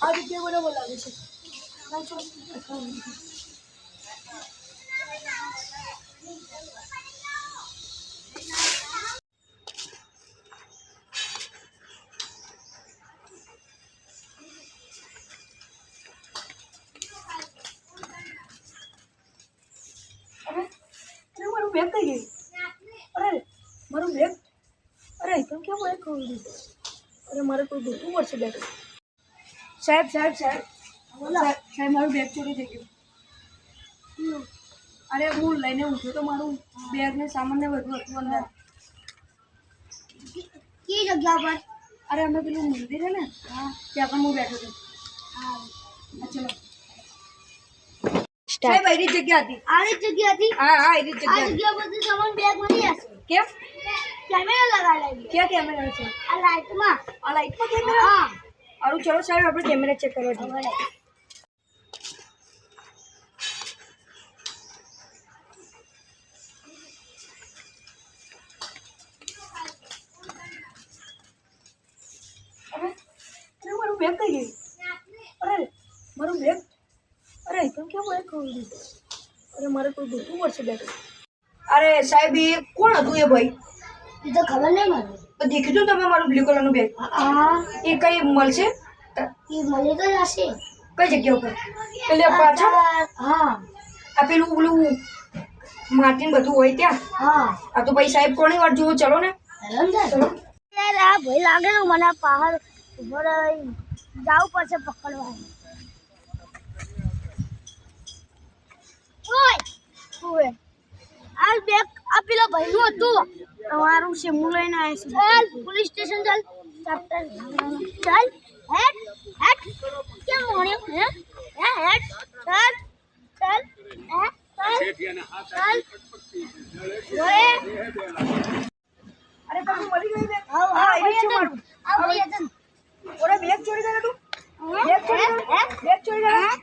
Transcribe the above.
આ જગ્યા બરાબર લાગે છે. મારું બેગ કઈ ગયું? અરે મારું બેગ, અરે કેમ કેમ બેગ ખોઈ દીધું? અરે મારે કોઈ દેખવું પડશે બેગ. સાહેબ સાહેબ સાહેબ સાહેબ મારું બેગ ચોરી થઈ ગયું. અરે હું લઈને ઉઠ્યો તો મારું બેગ ને સામાન ને બધું હતું અંદર. કઈ જગ્યા પર? અરે અમે પેલું મંદિર છે ને ત્યાં પણ હું બેઠો હતો. ચલો સાહેબ એની જગ્યા હતી. આની જગ્યા હતી? હા હા એની આ જગ્યા. જગ્યા પર સામાન બેગ મળી હશે. કેમ? કેમેરા લગાવેલા છે. ક્યાં કેમેરા છે? આ લાઈટમાં. આ લાઈટમાં કેમેરા? હા. અરું ચલો સાહેબ આપણે કેમેરા ચેક કરવા જઈએ. અરે મારું બેગ કઈ ગયું? અરે મારું બેગ, અરે કેમ કેમ બેગ ખોઈ દીધું? અરે મારે કોઈ દેખવું પડશે બેગ. અરે સાહેબ એ કોણ હતું એ ભાઈ? એ તો ખબર નહીં મને. તો દેખ્યું તમે મારું બ્લુ કલરનું બેગ? હા. એ કઈ મળશે? એ મળી તો જશે. કઈ જગ્યા ઉપર? એટલે પાછળ? હા. આ પેલું પેલું માટીન બધું હોય ત્યાં? હા. આ તો ભાઈ સાહેબ કોની વાર જુઓ, ચલો ને. ચલો. યાર આ ભય લાગે ને મને પહાડ ઉપર જવું પડશે પકડવા. ઓય આ બેગ આ પેલા ભાઈનું હતું. અમારું છે, હું લઈને આવ્યો છું. ચાલ પોલીસ સ્ટેશન ચાલ. ચાલ હેડ હેડ કેમ મોણ્યો? હે હેડ ચાલ ચાલ ચાલ ચાલ. અરે તમે મળી ગઈ બેગ? હા હા ભાઈ એ છે મારું. આ ભાઈ હતા. ઓરે બેગ ચોરી કર્યો તું? બેગ ચોરી કર્યો? બેગ ચોરી કર્યો?